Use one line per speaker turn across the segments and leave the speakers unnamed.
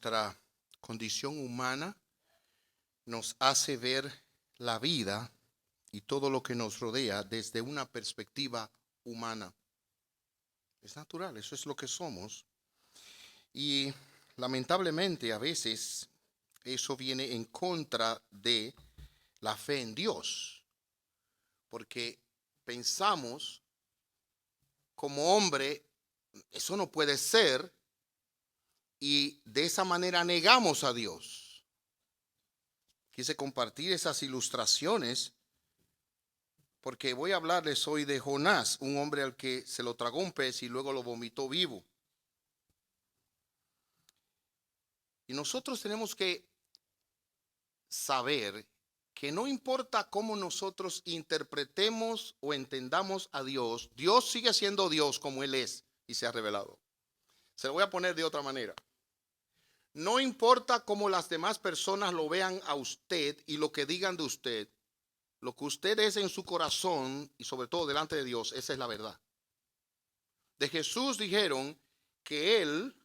nuestra condición humana nos hace ver la vida y todo lo que nos rodea desde una perspectiva humana. Es natural, eso es lo que somos. Y lamentablemente a veces eso viene en contra de la fe en Dios, porque pensamos como hombre, eso no puede ser, y de esa manera negamos a Dios. Quise compartir esas ilustraciones porque voy a hablarles hoy de Jonás, un hombre al que se lo tragó un pez y luego lo vomitó vivo. Y nosotros tenemos que saber que no importa cómo nosotros interpretemos o entendamos a Dios, Dios sigue siendo Dios como Él es y se ha revelado. Se lo voy a poner de otra manera. No importa cómo las demás personas lo vean a usted y lo que digan de usted, lo que usted es en su corazón y sobre todo delante de Dios, esa es la verdad. De Jesús dijeron que Él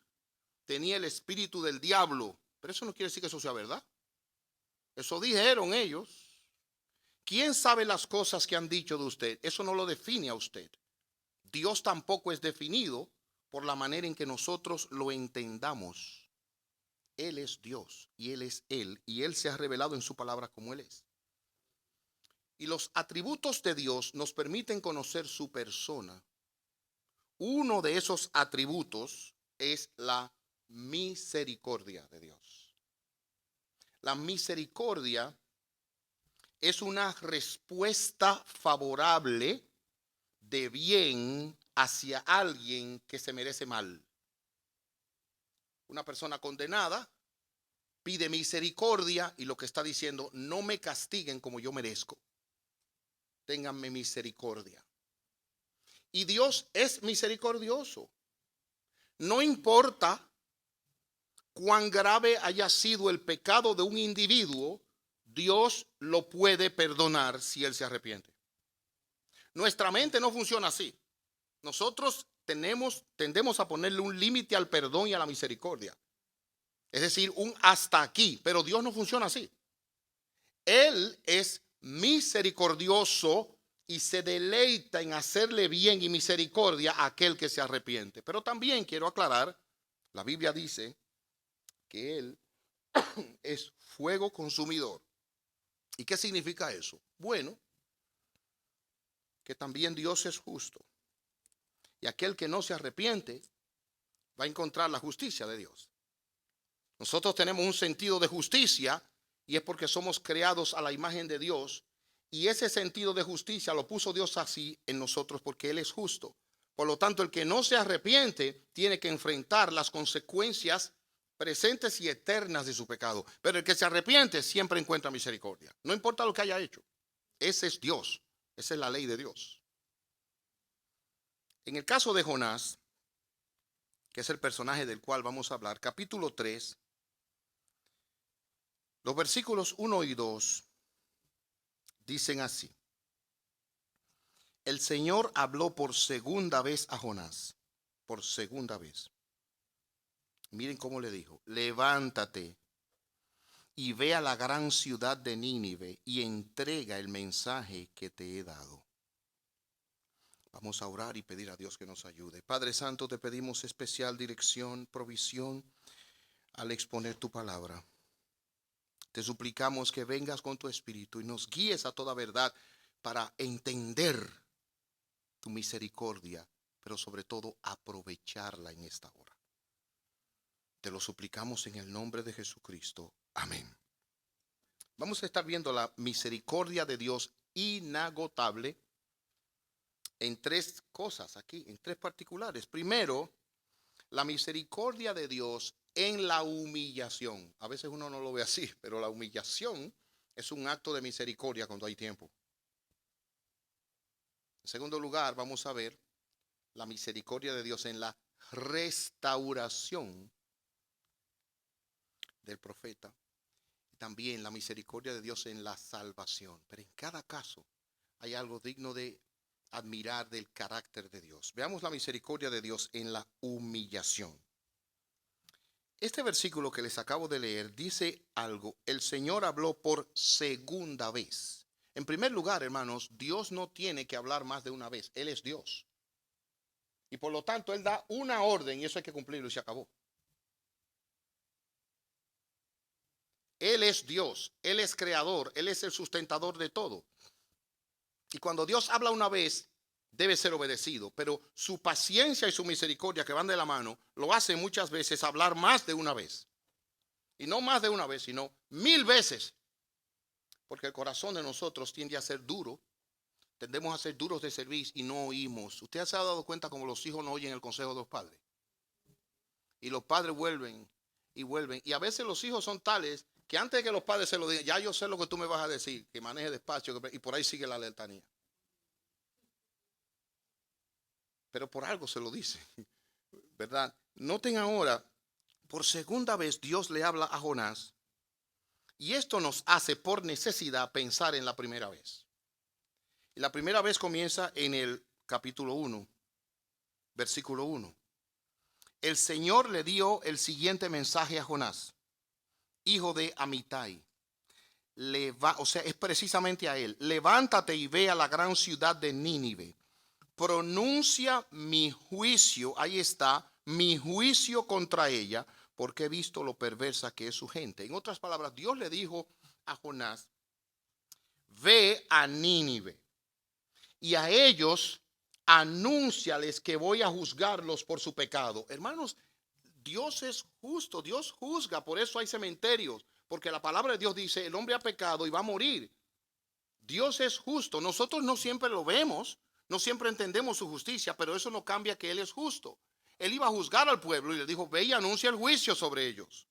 tenía el espíritu del diablo, pero eso no quiere decir que eso sea verdad. Eso dijeron ellos. ¿Quién sabe las cosas que han dicho de usted? Eso no lo define a usted. Dios tampoco es definido por la manera en que nosotros lo entendamos. Él es Dios y Él es Él y Él se ha revelado en su palabra como Él es. Y los atributos de Dios nos permiten conocer su persona. Uno de esos atributos es la misericordia de Dios. La misericordia es una respuesta favorable de bien hacia alguien que se merece mal. Una persona condenada pide misericordia y lo que está diciendo, no me castiguen como yo merezco. Ténganme misericordia. Y Dios es misericordioso. No importa cuán grave haya sido el pecado de un individuo, Dios lo puede perdonar si él se arrepiente. Nuestra mente no funciona así. Nosotros tendemos a ponerle un límite al perdón y a la misericordia. Es decir, un hasta aquí, pero Dios no funciona así. Él es misericordioso y se deleita en hacerle bien y misericordia a aquel que se arrepiente. Pero también quiero aclarar, la Biblia dice que Él es fuego consumidor. ¿Y qué significa eso? Bueno, que también Dios es justo. Y aquel que no se arrepiente va a encontrar la justicia de Dios. Nosotros tenemos un sentido de justicia y es porque somos creados a la imagen de Dios. Y ese sentido de justicia lo puso Dios así en nosotros porque Él es justo. Por lo tanto, el que no se arrepiente tiene que enfrentar las consecuencias presentes y eternas de su pecado. Pero el que se arrepiente siempre encuentra misericordia. No importa lo que haya hecho. Ese es Dios. Esa es la ley de Dios. En el caso de Jonás, que es el personaje del cual vamos a hablar, capítulo 3, los versículos 1 y 2 dicen así. El Señor habló por segunda vez a Jonás, por segunda vez. Miren cómo le dijo, levántate y ve a la gran ciudad de Nínive y entrega el mensaje que te he dado. Vamos a orar y pedir a Dios que nos ayude. Padre Santo, te pedimos especial dirección, provisión al exponer tu palabra. Te suplicamos que vengas con tu espíritu y nos guíes a toda verdad para entender tu misericordia, pero sobre todo aprovecharla en esta hora. Te lo suplicamos en el nombre de Jesucristo. Amén. Vamos a estar viendo la misericordia de Dios inagotable en tres cosas aquí, en tres particulares. Primero, la misericordia de Dios en la humillación. A veces uno no lo ve así, pero la humillación es un acto de misericordia cuando hay tiempo. En segundo lugar, vamos a ver la misericordia de Dios en la restauración del profeta. Y también la misericordia de Dios en la salvación. Pero en cada caso hay algo digno de admirar del carácter de Dios. Veamos la misericordia de Dios en la humillación. Este versículo que les acabo de leer dice algo. El Señor habló por segunda vez. En primer lugar, hermanos, Dios no tiene que hablar más de una vez. Él es Dios. Y por lo tanto, Él da una orden y eso hay que cumplirlo y se acabó. Él es Dios, Él es creador, Él es el sustentador de todo. Y cuando Dios habla una vez, debe ser obedecido. Pero su paciencia y su misericordia, que van de la mano, lo hace muchas veces hablar más de una vez. Y no más de una vez, sino 1000 veces. Porque el corazón de nosotros tiende a ser duro. Tendemos a ser duros de servir y no oímos. Usted se ha dado cuenta como los hijos no oyen el consejo de los padres. Y los padres vuelven y vuelven. Y a veces los hijos son tales que antes de que los padres se lo digan, ya yo sé lo que tú me vas a decir, que maneje despacio, y por ahí sigue la letanía. Pero por algo se lo dice, ¿verdad? Noten ahora, por segunda vez Dios le habla a Jonás. Y esto nos hace por necesidad pensar en la primera vez. Y la primera vez comienza en el capítulo 1, versículo 1. El Señor le dio el siguiente mensaje a Jonás, hijo de Amitai. O sea, es precisamente a él. Levántate y ve a la gran ciudad de Nínive. Pronuncia mi juicio, ahí está, mi juicio contra ella, porque he visto lo perversa que es su gente. En otras palabras, Dios le dijo a Jonás, ve a Nínive y a ellos anúnciales que voy a juzgarlos por su pecado. Hermanos, Dios es justo, Dios juzga, por eso hay cementerios, porque la palabra de Dios dice, el hombre ha pecado y va a morir. Dios es justo, nosotros no siempre lo vemos, no siempre entendemos su justicia, pero eso no cambia que Él es justo. Él iba a juzgar al pueblo y le dijo, ve y anuncia el juicio sobre ellos.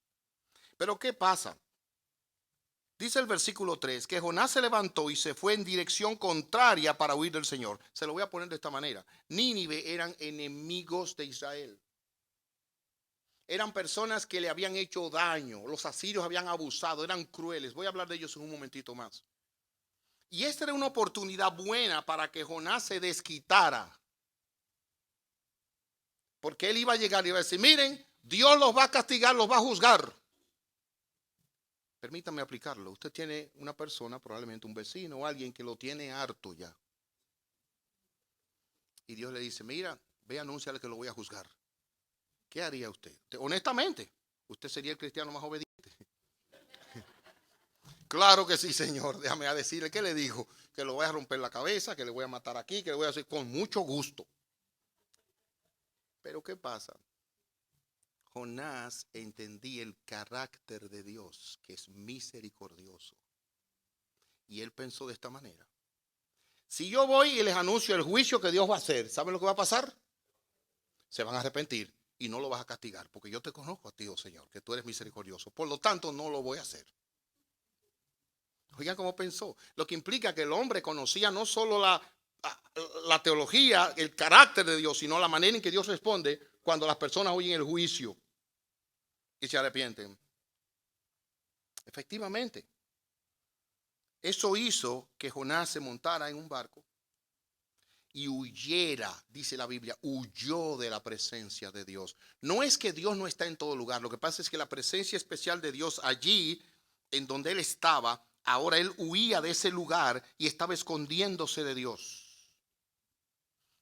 Pero ¿qué pasa? Dice el versículo 3, que Jonás se levantó y se fue en dirección contraria para huir del Señor. Se lo voy a poner de esta manera. Nínive eran enemigos de Israel. Eran personas que le habían hecho daño. Los asirios habían abusado, eran crueles. Voy a hablar de ellos en un momentito más. Y esta era una oportunidad buena para que Jonás se desquitara. Porque él iba a llegar y iba a decir, miren, Dios los va a castigar, los va a juzgar. Permítame aplicarlo. Usted tiene una persona, probablemente un vecino o alguien que lo tiene harto ya. Y Dios le dice, mira, ve, anúnciale que lo voy a juzgar. ¿Qué haría usted? Honestamente, usted sería el cristiano más obediente. Claro que sí, Señor. Déjame decirle que le dijo que lo voy a romper la cabeza, que le voy a matar aquí, que le voy a hacer con mucho gusto. Pero ¿qué pasa? Jonás entendía el carácter de Dios, que es misericordioso. Y él pensó de esta manera. Si yo voy y les anuncio el juicio que Dios va a hacer, ¿saben lo que va a pasar? Se van a arrepentir y no lo vas a castigar, porque yo te conozco a ti, oh Señor, que tú eres misericordioso. Por lo tanto, no lo voy a hacer. Oigan cómo pensó. Lo que implica que el hombre conocía no solo la teología, el carácter de Dios, sino la manera en que Dios responde cuando las personas oyen el juicio y se arrepienten. Efectivamente, eso hizo que Jonás se montara en un barco y huyera, dice la Biblia, huyó de la presencia de Dios. No es que Dios no está en todo lugar, lo que pasa es que la presencia especial de Dios allí, en donde él estaba, ahora él huía de ese lugar y estaba escondiéndose de Dios.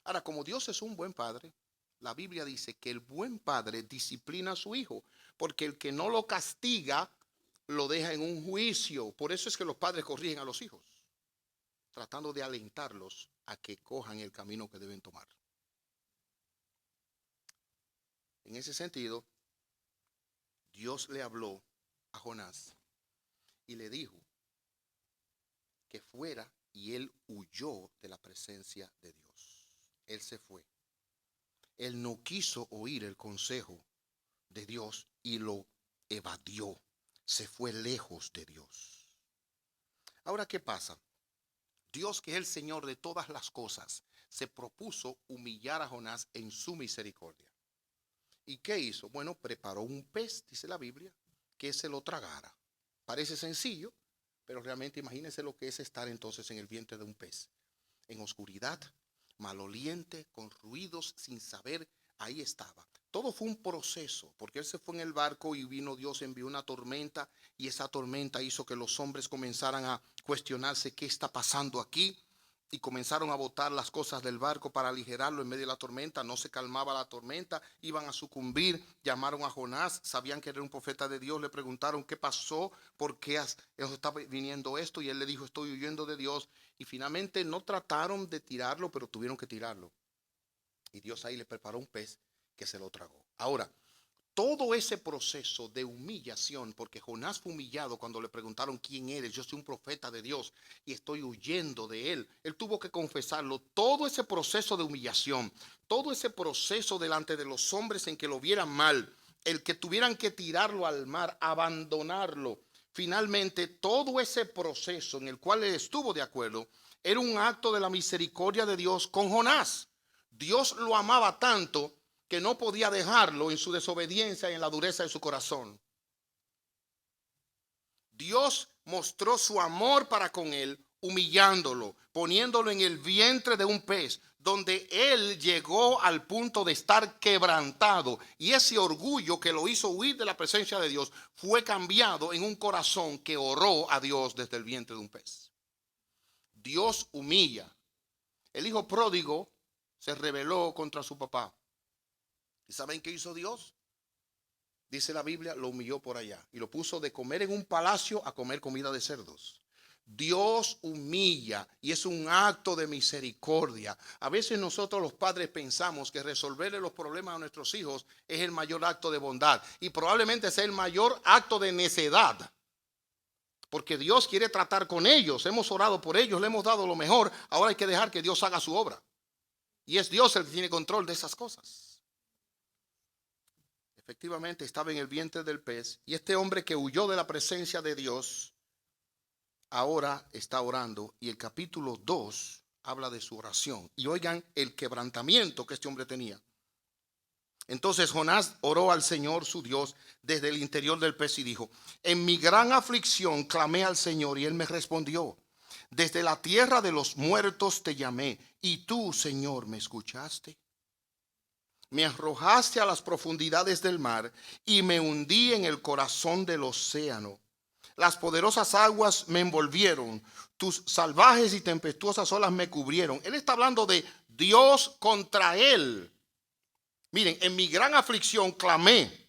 Ahora, como Dios es un buen padre, la Biblia dice que el buen padre disciplina a su hijo, porque el que no lo castiga, lo deja en un juicio. Por eso es que los padres corrigen a los hijos, tratando de alentarlos a que cojan el camino que deben tomar. En ese sentido, Dios le habló a Jonás y le dijo que fuera, y él huyó de la presencia de Dios. Él se fue. Él no quiso oír el consejo de Dios y lo evadió. Se fue lejos de Dios. Ahora, ¿qué pasa? Dios, que es el Señor de todas las cosas, se propuso humillar a Jonás en su misericordia. ¿Y qué hizo? Bueno, preparó un pez, dice la Biblia, que se lo tragara. Parece sencillo, pero realmente imagínense lo que es estar entonces en el vientre de un pez. En oscuridad, maloliente, con ruidos, sin saber, ahí estaba. Todo fue un proceso, porque él se fue en el barco y vino Dios, envió una tormenta y esa tormenta hizo que los hombres comenzaran a cuestionarse qué está pasando aquí y comenzaron a botar las cosas del barco para aligerarlo en medio de la tormenta. No se calmaba la tormenta, iban a sucumbir. Llamaron a Jonás, sabían que era un profeta de Dios, le preguntaron qué pasó, por qué está viniendo esto, y él le dijo, estoy huyendo de Dios. Y finalmente no trataron de tirarlo, pero tuvieron que tirarlo. Y Dios ahí le preparó un pez que se lo tragó. Ahora, todo ese proceso de humillación, porque Jonás fue humillado cuando le preguntaron quién eres, yo soy un profeta de Dios y estoy huyendo de él. Él tuvo que confesarlo. Todo ese proceso de humillación, todo ese proceso delante de los hombres en que lo vieran mal, el que tuvieran que tirarlo al mar, abandonarlo. Finalmente, todo ese proceso en el cual él estuvo de acuerdo, era un acto de la misericordia de Dios con Jonás. Dios lo amaba tanto que no podía dejarlo en su desobediencia y en la dureza de su corazón. Dios mostró su amor para con él, humillándolo, poniéndolo en el vientre de un pez, donde él llegó al punto de estar quebrantado. Y ese orgullo que lo hizo huir de la presencia de Dios fue cambiado en un corazón que oró a Dios desde el vientre de un pez. Dios humilla. El hijo pródigo se rebeló contra su papá. ¿Y saben qué hizo Dios? Dice la Biblia, lo humilló por allá y lo puso de comer en un palacio a comer comida de cerdos. Dios humilla y es un acto de misericordia. A veces nosotros los padres pensamos que resolverle los problemas a nuestros hijos es el mayor acto de bondad y probablemente sea el mayor acto de necedad. Porque Dios quiere tratar con ellos, hemos orado por ellos, le hemos dado lo mejor, ahora hay que dejar que Dios haga su obra. Y es Dios el que tiene control de esas cosas. Efectivamente estaba en el vientre del pez y este hombre que huyó de la presencia de Dios ahora está orando y el capítulo 2 habla de su oración y oigan el quebrantamiento que este hombre tenía. Entonces Jonás oró al Señor su Dios desde el interior del pez y dijo, en mi gran aflicción clamé al Señor y él me respondió, desde la tierra de los muertos te llamé y tú, Señor, me escuchaste. Me arrojaste a las profundidades del mar y me hundí en el corazón del océano. Las poderosas aguas me envolvieron, tus salvajes y tempestuosas olas me cubrieron. Él está hablando de Dios contra él. Miren, en mi gran aflicción clamé.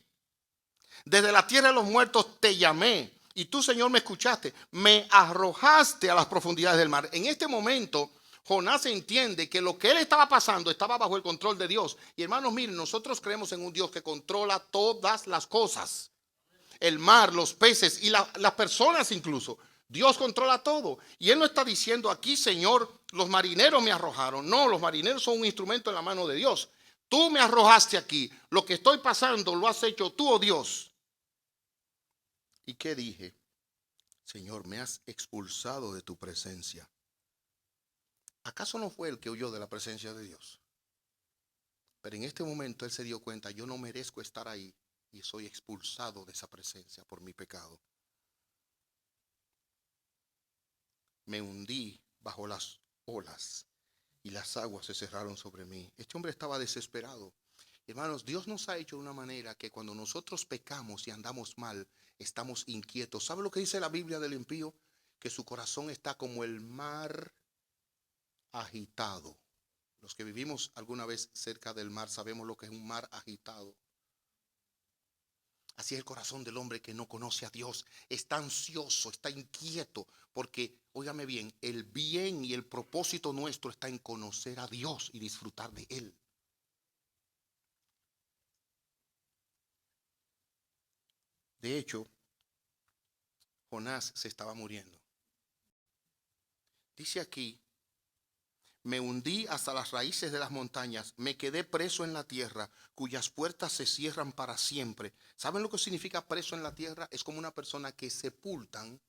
Desde la tierra de los muertos te llamé y tú, Señor, me escuchaste. Me arrojaste a las profundidades del mar. En este momento Jonás entiende que lo que él estaba pasando estaba bajo el control de Dios. Y hermanos, miren, nosotros creemos en un Dios que controla todas las cosas. El mar, los peces y las personas incluso. Dios controla todo. Y él no está diciendo aquí, Señor, los marineros me arrojaron. No, los marineros son un instrumento en la mano de Dios. Tú me arrojaste aquí. Lo que estoy pasando lo has hecho tú, oh Dios. ¿Y qué dije? Señor, me has expulsado de tu presencia. ¿Acaso no fue el que huyó de la presencia de Dios? Pero en este momento él se dio cuenta, yo no merezco estar ahí y soy expulsado de esa presencia por mi pecado. Me hundí bajo las olas y las aguas se cerraron sobre mí. Este hombre estaba desesperado. Hermanos, Dios nos ha hecho de una manera que cuando nosotros pecamos y andamos mal, estamos inquietos. ¿Sabe lo que dice la Biblia del impío? Que su corazón está como el mar agitado. Los que vivimos alguna vez cerca del mar sabemos lo que es un mar agitado. Así es el corazón del hombre que no conoce a Dios. Está ansioso, está inquieto, porque, óigame bien, el bien y el propósito nuestro está en conocer a Dios y disfrutar de Él. De hecho, Jonás se estaba muriendo. Dice aquí, me hundí hasta las raíces de las montañas, me quedé preso en la tierra, cuyas puertas se cierran para siempre. ¿Saben lo que significa preso en la tierra? Es como una persona que sepultan,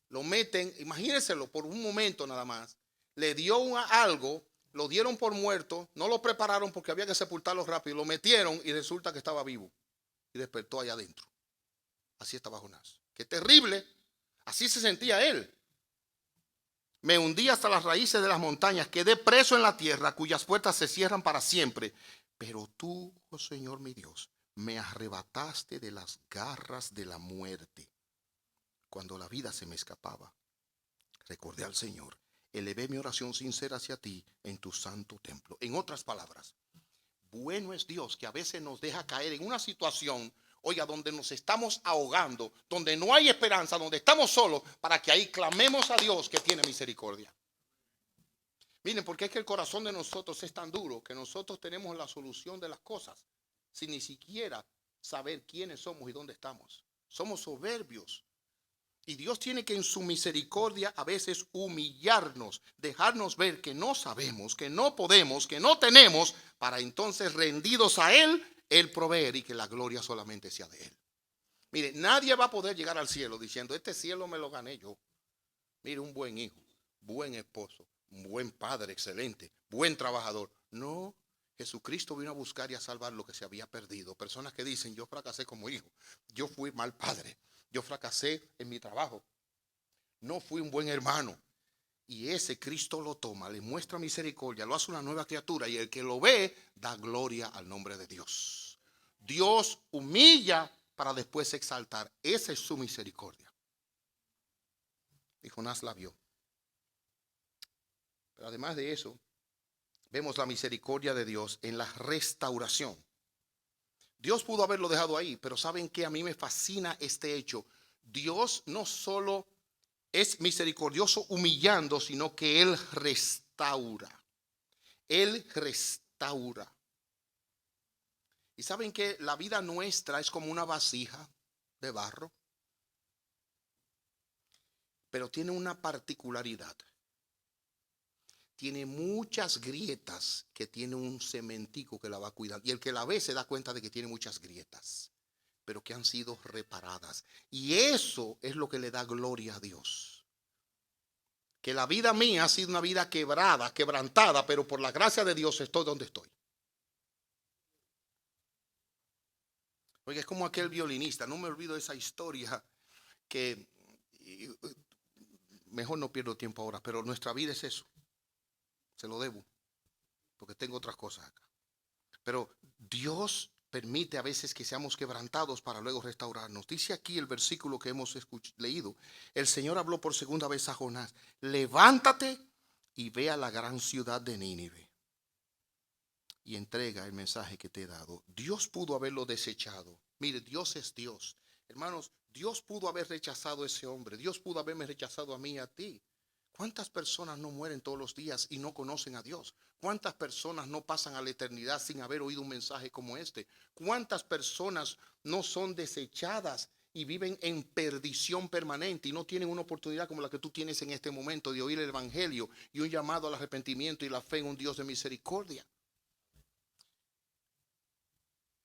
lo meten, imagínenselo por un momento nada más, le dio algo, lo dieron por muerto, no lo prepararon porque había que sepultarlo rápido, lo metieron y resulta que estaba vivo y despertó allá adentro. Así estaba Jonás. ¡Qué terrible! Así se sentía él. Me hundí hasta las raíces de las montañas, quedé preso en la tierra, cuyas puertas se cierran para siempre. Pero tú, oh Señor mi Dios, me arrebataste de las garras de la muerte. Cuando la vida se me escapaba, recordé al Señor. Elevé mi oración sincera hacia ti en tu santo templo. En otras palabras, bueno es Dios que a veces nos deja caer en una situación, oiga, donde nos estamos ahogando, donde no hay esperanza, donde estamos solos, para que ahí clamemos a Dios que tiene misericordia. Miren, porque es que el corazón de nosotros es tan duro que nosotros tenemos la solución de las cosas sin ni siquiera saber quiénes somos y dónde estamos. Somos soberbios. Y Dios tiene que en su misericordia a veces humillarnos, dejarnos ver que no sabemos, que no podemos, que no tenemos, para entonces rendidos a Él proveer y que la gloria solamente sea de Él. Mire, nadie va a poder llegar al cielo diciendo, este cielo me lo gané yo. Mire, un buen hijo, buen esposo, un buen padre, excelente, buen trabajador. No, Jesucristo vino a buscar y a salvar lo que se había perdido. Personas que dicen, yo fracasé como hijo, yo fui mal padre, yo fracasé en mi trabajo, no fui un buen hermano. Y ese Cristo lo toma, le muestra misericordia, lo hace una nueva criatura y el que lo ve da gloria al nombre de Dios. Dios humilla para después exaltar. Esa es su misericordia. Y Jonás la vio. Pero además de eso, vemos la misericordia de Dios en la restauración. Dios pudo haberlo dejado ahí, pero ¿saben qué? A mí me fascina este hecho. Dios no solo es misericordioso humillando, sino que Él restaura. Él restaura. Y ¿saben qué? La vida nuestra es como una vasija de barro, pero tiene una particularidad. Tiene muchas grietas que tiene un cementico que la va a cuidar. Y el que la ve se da cuenta de que tiene muchas grietas, pero que han sido reparadas. Y eso es lo que le da gloria a Dios. Que la vida mía ha sido una vida quebrada, quebrantada, pero por la gracia de Dios estoy donde estoy. Oye, es como aquel violinista, no me olvido de esa historia que, mejor no pierdo tiempo ahora, pero nuestra vida es eso. Se lo debo, porque tengo otras cosas acá. Pero Dios permite a veces que seamos quebrantados para luego restaurarnos. Dice aquí el versículo que hemos leído. El Señor habló por segunda vez a Jonás. Levántate y ve a la gran ciudad de Nínive y entrega el mensaje que te he dado. Dios pudo haberlo desechado. Mire, Dios es Dios. Hermanos, Dios pudo haber rechazado a ese hombre. Dios pudo haberme rechazado a mí y a ti. ¿Cuántas personas no mueren todos los días y no conocen a Dios? ¿Cuántas personas no pasan a la eternidad sin haber oído un mensaje como este? ¿Cuántas personas no son desechadas y viven en perdición permanente y no tienen una oportunidad como la que tú tienes en este momento de oír el evangelio y un llamado al arrepentimiento y la fe en un Dios de misericordia?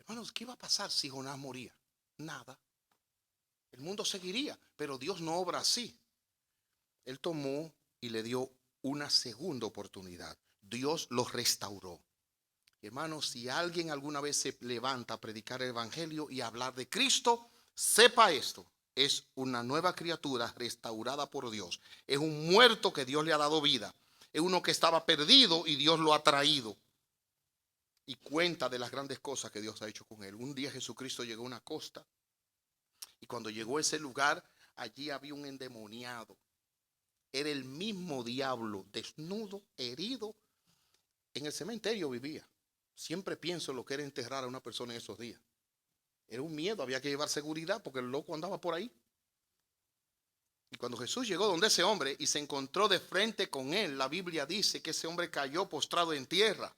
Hermanos, ¿qué iba a pasar si Jonás moría? Nada. El mundo seguiría, pero Dios no obra así. Él tomó y le dio una segunda oportunidad. Dios lo restauró. Hermanos, si alguien alguna vez se levanta a predicar el evangelio y a hablar de Cristo, sepa esto: es una nueva criatura restaurada por Dios. Es un muerto que Dios le ha dado vida. Es uno que estaba perdido y Dios lo ha traído. Y cuenta de las grandes cosas que Dios ha hecho con él. Un día Jesucristo llegó a una costa y cuando llegó a ese lugar, allí había un endemoniado. Era el mismo diablo, desnudo, herido. En el cementerio vivía. Siempre pienso en lo que era enterrar a una persona en esos días. Era un miedo, había que llevar seguridad porque el loco andaba por ahí. Y cuando Jesús llegó donde ese hombre y se encontró de frente con él, la Biblia dice que ese hombre cayó postrado en tierra.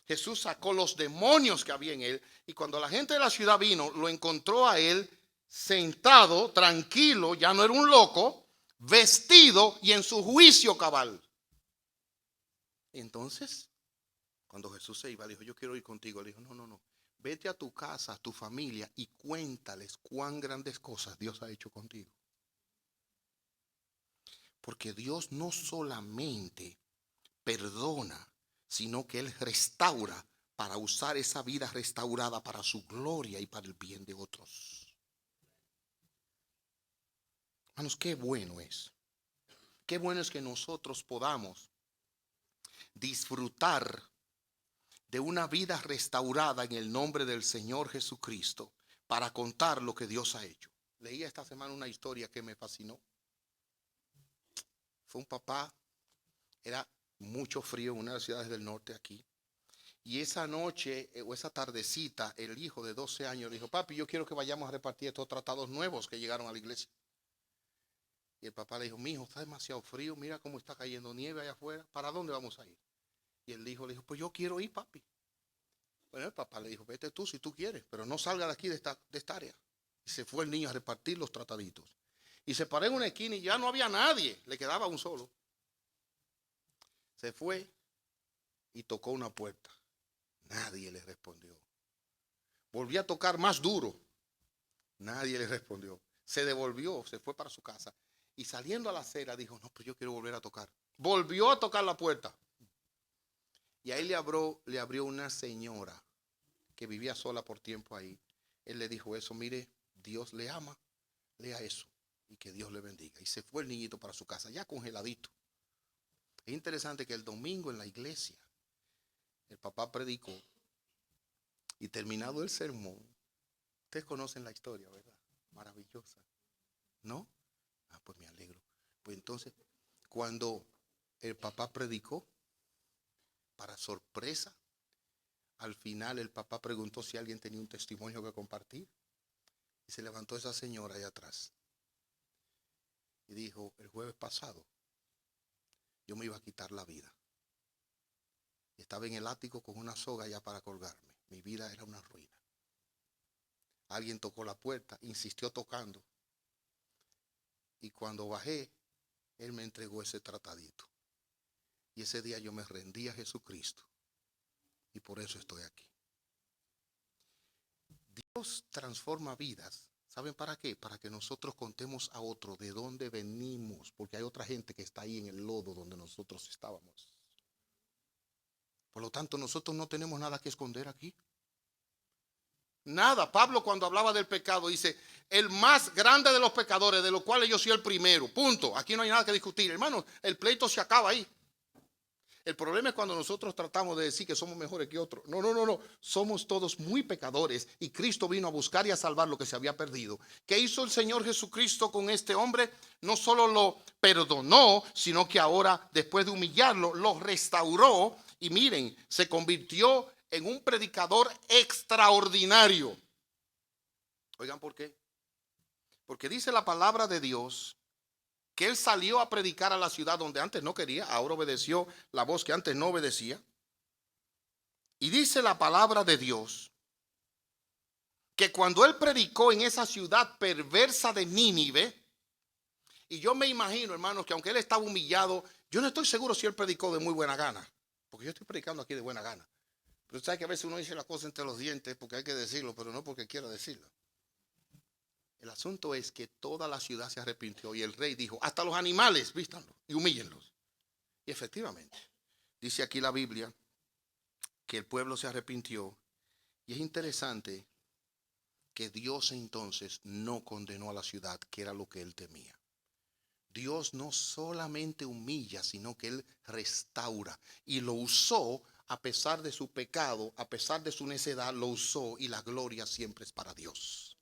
Jesús sacó los demonios que había en él y cuando la gente de la ciudad vino, lo encontró a él sentado, tranquilo, ya no era un loco, vestido y en su juicio cabal. Entonces, cuando Jesús se iba, dijo, yo quiero ir contigo. Le dijo, no, vete a tu casa, a tu familia y cuéntales cuán grandes cosas Dios ha hecho contigo. Porque Dios no solamente perdona, sino que Él restaura para usar esa vida restaurada para su gloria y para el bien de otros. Hermanos, qué bueno es. Qué bueno es que nosotros podamos disfrutar de una vida restaurada en el nombre del Señor Jesucristo para contar lo que Dios ha hecho. Leí esta semana una historia que me fascinó. Fue un papá, era mucho frío en una de las ciudades del norte aquí. Y esa noche o esa tardecita, el hijo de 12 años le dijo: papi, yo quiero que vayamos a repartir estos tratados nuevos que llegaron a la iglesia. Y el papá le dijo: mi hijo, está demasiado frío, mira cómo está cayendo nieve allá afuera, ¿para dónde vamos a ir? Y el hijo le dijo: pues yo quiero ir, papi. Bueno, el papá le dijo: vete tú si tú quieres, pero no salga de aquí de esta área. Y se fue el niño a repartir los trataditos. Y se paró en una esquina y ya no había nadie, le quedaba un solo. Se fue y tocó una puerta. Nadie le respondió. Volvió a tocar más duro. Nadie le respondió. Se devolvió, se fue para su casa. Y saliendo a la acera dijo: no, pues yo quiero volver a tocar. Volvió a tocar la puerta. Y ahí le abrió una señora que vivía sola por tiempo ahí. Él le dijo eso: mire, Dios le ama, lea eso y que Dios le bendiga. Y se fue el niñito para su casa, ya congeladito. Es interesante que el domingo en la iglesia el papá predicó y terminado el sermón, ustedes conocen la historia, ¿verdad? Maravillosa, ¿no? Ah, pues me alegro. Pues entonces, cuando el papá predicó, para sorpresa, al final el papá preguntó si alguien tenía un testimonio que compartir. Y se levantó esa señora allá atrás y dijo: el jueves pasado yo me iba a quitar la vida. Y estaba en el ático con una soga ya para colgarme. Mi vida era una ruina. Alguien tocó la puerta, insistió tocando. Y cuando bajé, él me entregó ese tratadito. Y ese día yo me rendí a Jesucristo. Y por eso estoy aquí. Dios transforma vidas. ¿Saben para qué? Para que nosotros contemos a otro de dónde venimos. Porque hay otra gente que está ahí en el lodo donde nosotros estábamos. Por lo tanto, nosotros no tenemos nada que esconder aquí. Nada. Pablo, cuando hablaba del pecado, dice: el más grande de los pecadores, de los cuales yo soy el primero. Punto. Aquí no hay nada que discutir. Hermano, el pleito se acaba ahí. El problema es cuando nosotros tratamos de decir que somos mejores que otros. No, no, no, no. Somos todos muy pecadores y Cristo vino a buscar y a salvar lo que se había perdido. ¿Qué hizo el Señor Jesucristo con este hombre? No solo lo perdonó, sino que ahora, después de humillarlo, lo restauró. Y miren, se convirtió en un predicador extraordinario. Oigan, ¿por qué? Porque dice la palabra de Dios que él salió a predicar a la ciudad donde antes no quería, ahora obedeció la voz que antes no obedecía. Y dice la palabra de Dios que cuando él predicó en esa ciudad perversa de Nínive, y yo me imagino, hermanos, que aunque él estaba humillado, yo no estoy seguro si él predicó de muy buena gana, porque yo estoy predicando aquí de buena gana. Pero usted sabe que a veces uno dice la cosa entre los dientes porque hay que decirlo, pero no porque quiera decirlo. El asunto es que toda la ciudad se arrepintió y el rey dijo: hasta los animales vístanlos y humíllenlos. Y efectivamente, dice aquí la Biblia que el pueblo se arrepintió. Y es interesante que Dios entonces no condenó a la ciudad, que era lo que él temía. Dios no solamente humilla, sino que él restaura. Y lo usó a pesar de su pecado, a pesar de su necedad, lo usó, y la gloria siempre es para Dios.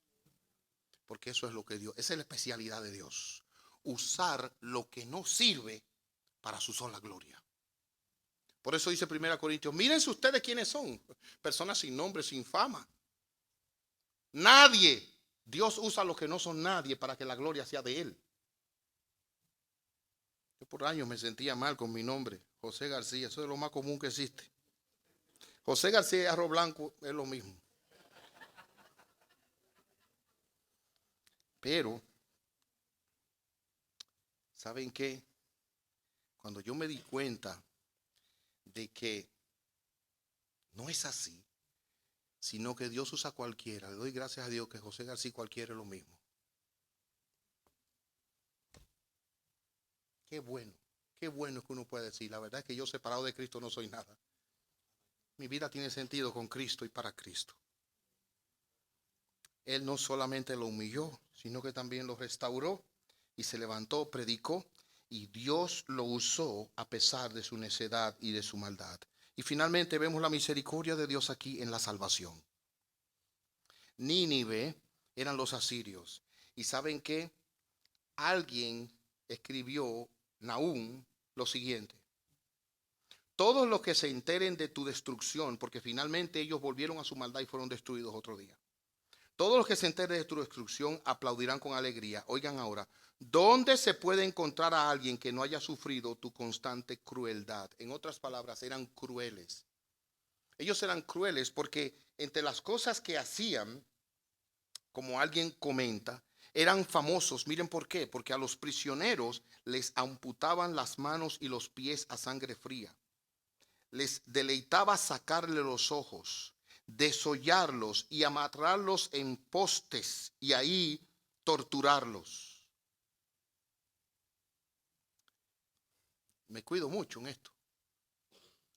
Porque eso es lo que Dios, esa es la especialidad de Dios. Usar lo que no sirve para su sola gloria. Por eso dice 1 Corintios: mírense ustedes quiénes son. Personas sin nombre, sin fama. Nadie. Dios usa los que no son nadie para que la gloria sea de él. Yo por años me sentía mal con mi nombre, José García. Eso es lo más común que existe. José García y arroz blanco es lo mismo. Pero, ¿saben qué? Cuando yo me di cuenta de que no es así, sino que Dios usa a cualquiera, le doy gracias a Dios que José García cualquiera es lo mismo. Qué bueno es que uno puede decir: la verdad es que yo, separado de Cristo, no soy nada. Mi vida tiene sentido con Cristo y para Cristo. Él no solamente lo humilló, sino que también lo restauró y se levantó, predicó, y Dios lo usó a pesar de su necedad y de su maldad. Y finalmente vemos la misericordia de Dios aquí en la salvación. Nínive eran los asirios. ¿Y saben qué? Alguien escribió, Nahum, lo siguiente: todos los que se enteren de tu destrucción, porque finalmente ellos volvieron a su maldad y fueron destruidos otro día. Todos los que se enteren de tu destrucción aplaudirán con alegría. Oigan ahora, ¿dónde se puede encontrar a alguien que no haya sufrido tu constante crueldad? En otras palabras, eran crueles. Ellos eran crueles porque entre las cosas que hacían, como alguien comenta, eran famosos. Miren por qué. Porque a los prisioneros les amputaban las manos y los pies a sangre fría. Les deleitaba sacarle los ojos, desollarlos y amarrarlos en postes y ahí torturarlos. Me cuido mucho en esto,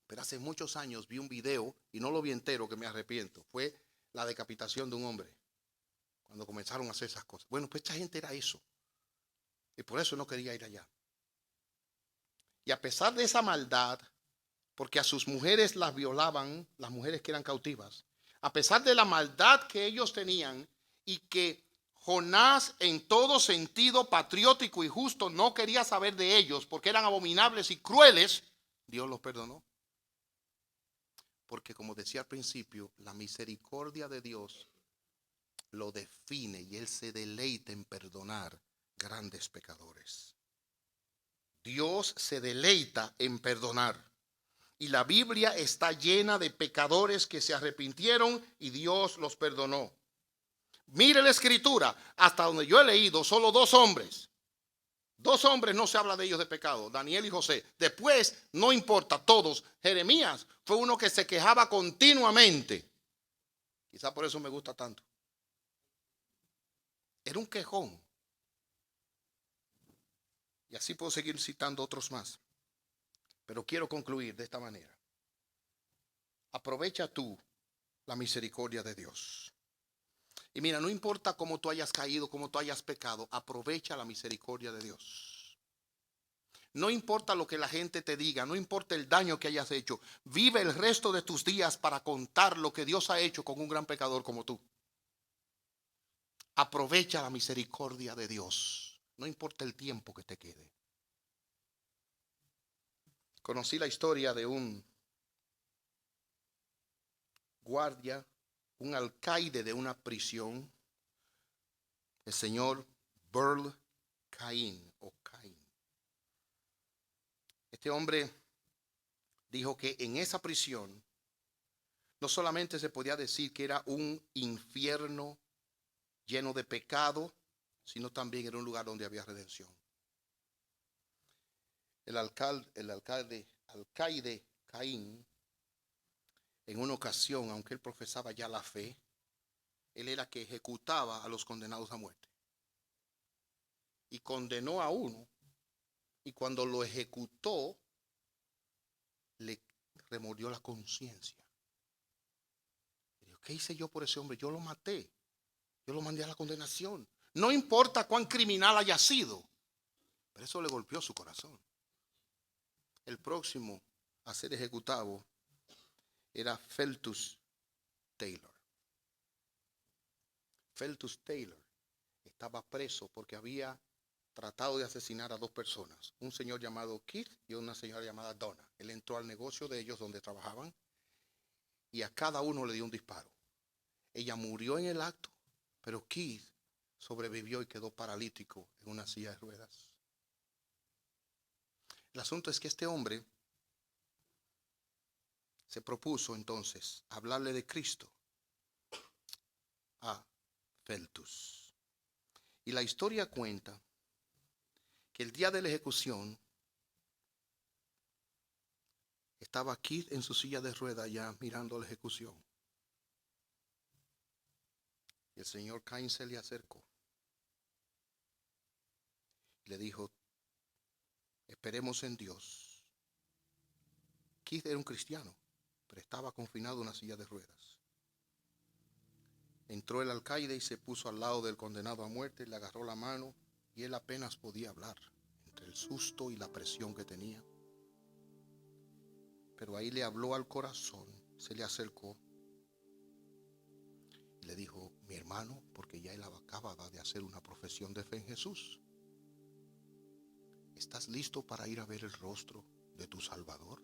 pero hace muchos años vi un video, y no lo vi entero, que me arrepiento. Fue la decapitación de un hombre, cuando comenzaron a hacer esas cosas. Bueno, pues esta gente era eso, y por eso no quería ir allá. Y a pesar de esa maldad, porque a sus mujeres las violaban, las mujeres que eran cautivas, a pesar de la maldad que ellos tenían, y que Jonás, en todo sentido patriótico y justo, no quería saber de ellos porque eran abominables y crueles, Dios los perdonó. Porque, como decía al principio, la misericordia de Dios lo define y Él se deleita en perdonar grandes pecadores. Dios se deleita en perdonar. Y la Biblia está llena de pecadores que se arrepintieron y Dios los perdonó. Mire la escritura, hasta donde yo he leído, solo dos hombres. Dos hombres no se habla de ellos de pecado, Daniel y José. Después, no importa, todos. Jeremías fue uno que se quejaba continuamente. Quizá por eso me gusta tanto. Era un quejón. Y así puedo seguir citando otros más. Pero quiero concluir de esta manera. Aprovecha tú la misericordia de Dios. Y mira, no importa cómo tú hayas caído, cómo tú hayas pecado, aprovecha la misericordia de Dios. No importa lo que la gente te diga, no importa el daño que hayas hecho, vive el resto de tus días para contar lo que Dios ha hecho con un gran pecador como tú. Aprovecha la misericordia de Dios, no importa el tiempo que te quede. Conocí la historia de un guardia, un alcaide de una prisión, el señor Burl Cain o Cain. Este hombre dijo que en esa prisión no solamente se podía decir que era un infierno lleno de pecado, sino también era un lugar donde había redención. El alcaide Caín, en una ocasión, aunque él profesaba ya la fe, él era que ejecutaba a los condenados a muerte. Y condenó a uno, y cuando lo ejecutó, le remordió la conciencia. ¿Qué hice yo por ese hombre? Yo lo maté. Yo lo mandé a la condenación. No importa cuán criminal haya sido, pero eso le golpeó su corazón. El próximo a ser ejecutado era Feltus Taylor. Feltus Taylor estaba preso porque había tratado de asesinar a dos personas, un señor llamado Keith y una señora llamada Donna. Él entró al negocio de ellos donde trabajaban y a cada uno le dio un disparo. Ella murió en el acto, pero Keith sobrevivió y quedó paralítico en una silla de ruedas. El asunto es que este hombre se propuso entonces hablarle de Cristo a Feltus. Y la historia cuenta que el día de la ejecución estaba Keith en su silla de ruedas ya mirando la ejecución. Y el señor Cain se le acercó. Le dijo, esperemos en Dios. Keith era un cristiano, pero estaba confinado en una silla de ruedas. Entró el alcaide y se puso al lado del condenado a muerte, le agarró la mano y él apenas podía hablar, entre el susto y la presión que tenía. Pero ahí le habló al corazón, se le acercó y le dijo: mi hermano, porque ya él acababa de hacer una profesión de fe en Jesús, ¿estás listo para ir a ver el rostro de tu Salvador?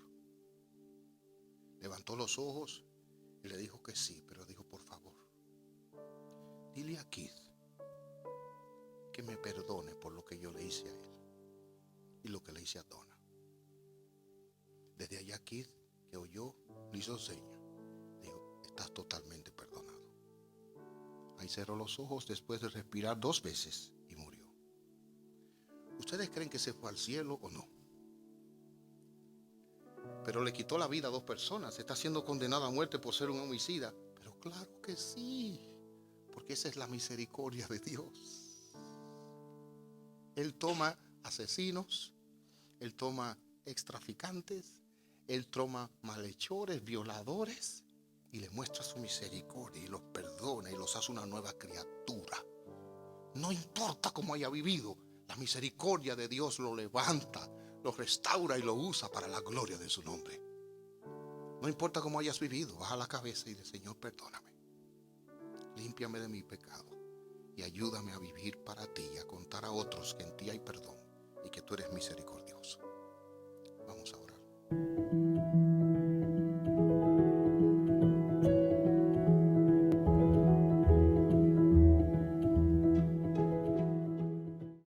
Levantó los ojos y le dijo que sí, pero dijo: por favor, dile a Keith que me perdone por lo que yo le hice a él y lo que le hice a Donna. Desde allá Keith, que oyó, le hizo seña, dijo: estás totalmente perdonado. Ahí cerró los ojos después de respirar 2 veces y murió. ¿Ustedes creen que se fue al cielo o no? Pero le quitó la vida a 2 personas. Está siendo condenado a muerte por ser un homicida. Pero claro que sí, porque esa es la misericordia de Dios. Él toma asesinos, Él toma extraficantes, Él toma malhechores, violadores, y les muestra su misericordia y los perdona y los hace una nueva criatura. No importa cómo haya vivido, la misericordia de Dios lo levanta, lo restaura y lo usa para la gloria de su nombre. No importa cómo hayas vivido, baja la cabeza y dice: Señor, perdóname, límpiame de mi pecado y ayúdame a vivir para ti y a contar a otros que en ti hay perdón y que tú eres misericordioso.